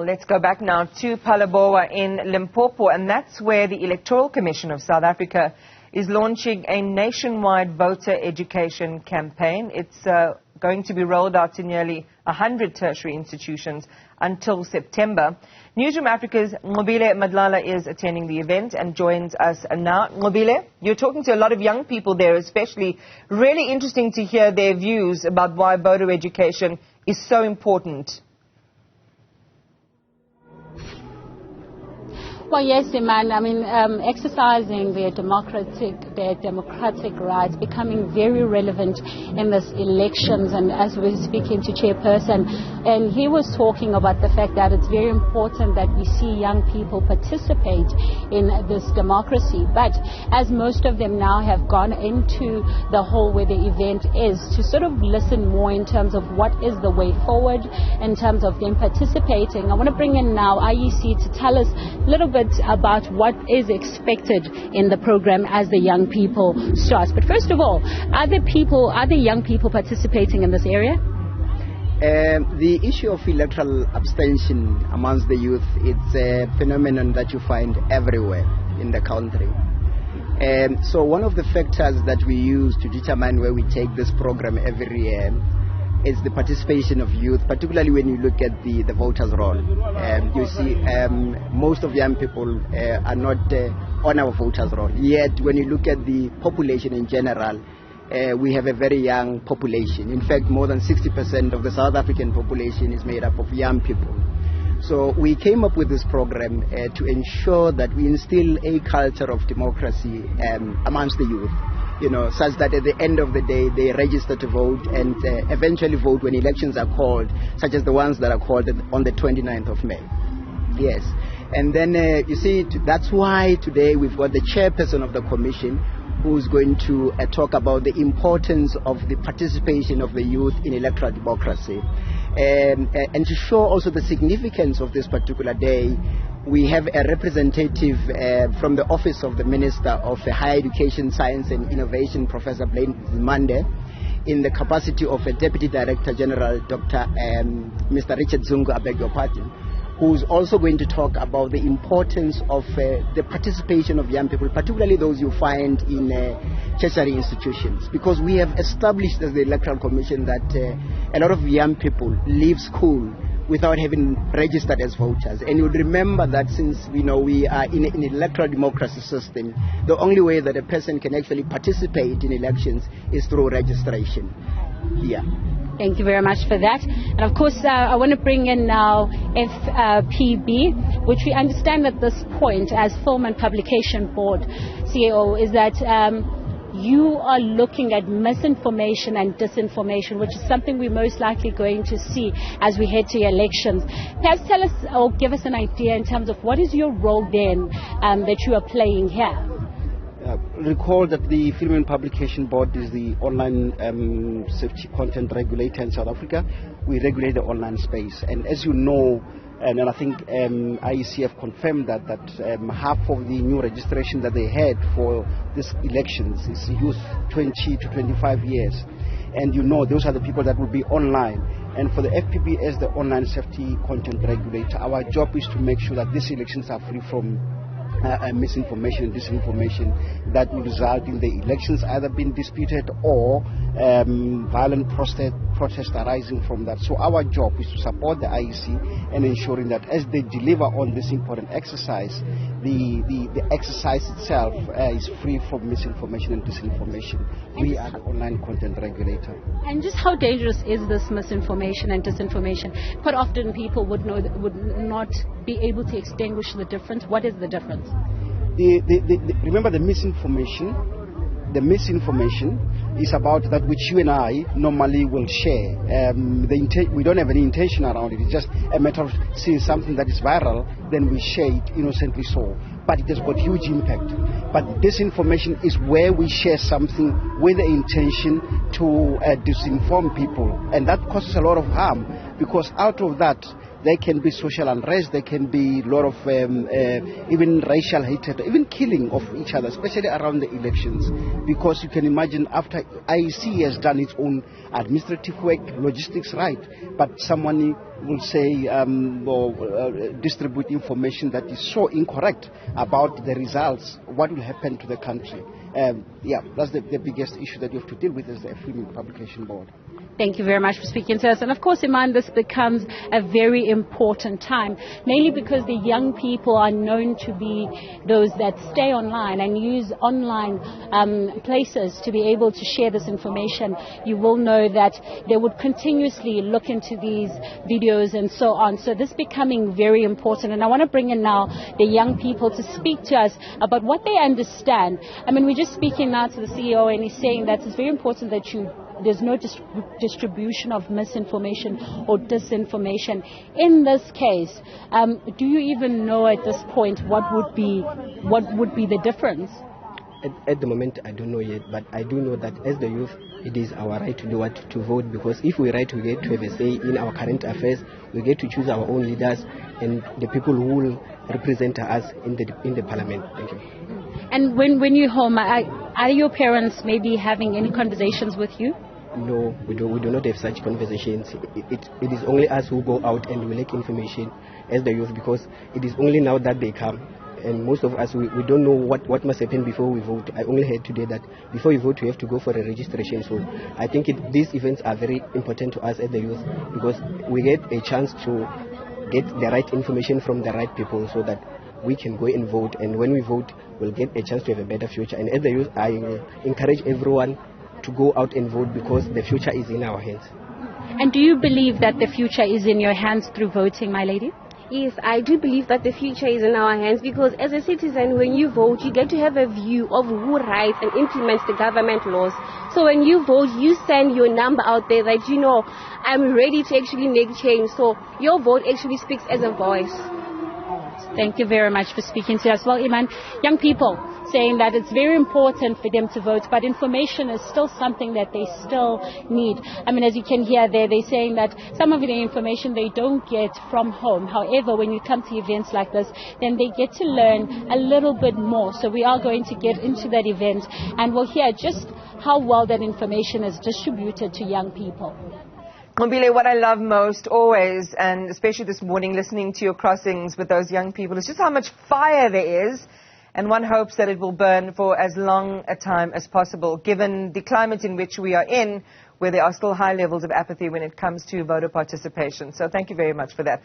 Let's go back now to Phalaborwa in Limpopo, and that's where the Electoral Commission of South Africa is launching a nationwide voter education campaign. It's going to be rolled out to nearly 100 tertiary institutions until September. Newzroom Afrika's Nqobile Madlala is attending the event and joins us now. Nqobile, you're talking to a lot of young people there, especially. Really interesting to hear their views about why voter education is so important. Well, yes, Iman. I mean, exercising their democratic rights, becoming very relevant in this elections. And as we're speaking to Chairperson, and he was talking about the fact that it's very important that we see young people participate in this democracy. But as most of them now have gone into the hall where the event is, to sort of listen more in terms of what is the way forward in terms of them participating. I want to bring in now IEC to tell us a little bit about what is expected in the program as the young people start. But first of all, are the young people participating in this area? The issue of electoral abstention amongst the youth, it's a phenomenon that you find everywhere in the country. So one of the factors that we use to determine where we take this program every year is the participation of youth, particularly when you look at the voters' roll. You see most of young people are not on our voters' roll. Yet when you look at the population in general, we have a very young population. In fact, more than 60% of the South African population is made up of young people. So we came up with this program to ensure that we instill a culture of democracy amongst the youth, such that at the end of the day they register to vote and eventually vote when elections are called, such as the ones that are called on the 29th of May. Yes. And then you see, that's why today we've got the chairperson of the commission who's going to talk about the importance of the participation of the youth in electoral democracy. And to show also the significance of this particular day, we have a representative from the Office of the Minister of Higher Education, Science and Innovation, Professor Blaine Zimande, in the capacity of a Deputy Director General, Dr. Mr. Richard Zungu, I beg your pardon, who's also going to talk about the importance of the participation of young people, particularly those you find in tertiary institutions. Because we have established as the Electoral Commission that a lot of young people leave school without having registered as voters. And you would remember that since we are in an electoral democracy system, the only way that a person can actually participate in elections is through registration. Yeah. Thank you very much for that. And of course, I want to bring in now FPB, which we understand at this point as Film and Publication Board CAO, is that you are looking at misinformation and disinformation, which is something we're most likely going to see as we head to elections. Perhaps tell us or give us an idea in terms of what is your role then that you are playing here. Recall that the Film and Publication Board is the online safety content regulator in South Africa. We regulate the online space, and as you know, and I think IEC have confirmed that half of the new registration that they had for these elections is youth 20 to 25 years. And those are the people that will be online. And for the FPB as the online safety content regulator, our job is to make sure that these elections are free from misinformation and disinformation that will result in the elections either being disputed or violent protest arising from that. So our job is to support the IEC and ensuring that as they deliver on this important exercise, the exercise itself is free from misinformation and disinformation. We are the online content regulator. And just how dangerous is this misinformation and disinformation? Quite often people would not be able to extinguish the difference. What is the difference? Remember, the misinformation is about that which you and I normally will share. We don't have any intention around it. It's just a matter of seeing something that is viral, then we share it innocently so. But it has got huge impact. But disinformation is where we share something with the intention to disinform people. And that causes a lot of harm, because out of that, there can be social unrest, there can be a lot of even racial hatred, even killing of each other, especially around the elections. Because you can imagine after IEC has done its own administrative work, logistics right, but someone will say or distribute information that is so incorrect about the results, what will happen to the country. Yeah, that's the biggest issue that you have to deal with as the Film Publication Board. Thank you very much for speaking to us. And of course, Iman, this becomes a very important time, mainly because the young people are known to be those that stay online and use online places to be able to share this information. You will know that they would continuously look into these videos and so on. So this is becoming very important. And I want to bring in now the young people to speak to us about what they understand. I mean, we're just speaking now to the CEO, and he's saying that it's very important that there's no distribution of misinformation or disinformation. In this case, do you even know at this point what would be the difference? At the moment, I don't know yet, but I do know that as the youth, it is our right to do what to vote, because if we right, we get to have a say in our current affairs, we get to choose our own leaders and the people who will represent us in the parliament. Thank you. And when you're home, are your parents maybe having any conversations with you? No, we do not have such conversations. It is only us who go out and we leak information as the youth, because it is only now that they come. And most of us, we don't know what must happen before we vote. I only heard today that before you vote, you have to go for a registration. So I think these events are very important to us as the youth, because we get a chance to get the right information from the right people so that we can go and vote. And when we vote, we'll get a chance to have a better future. And as the youth, I encourage everyone to go out and vote, because the future is in our hands. And do you believe that the future is in your hands through voting, my lady? Yes, I do believe that the future is in our hands, because as a citizen, when you vote, you get to have a view of who writes and implements the government laws. So when you vote, you send your number out there that, you know, I'm ready to actually make change. So your vote actually speaks as a voice. Thank you very much for speaking to us. Well, Iman, young people saying that it's very important for them to vote, but information is still something that they still need. I mean, as you can hear there, they're saying that some of the information they don't get from home. However, when you come to events like this, then they get to learn a little bit more. So we are going to get into that event, and we'll hear just how well that information is distributed to young people. Nqobile, what I love most always, and especially this morning listening to your crossings with those young people, is just how much fire there is, and one hopes that it will burn for as long a time as possible, given the climate in which we are in, where there are still high levels of apathy when it comes to voter participation. So thank you very much for that.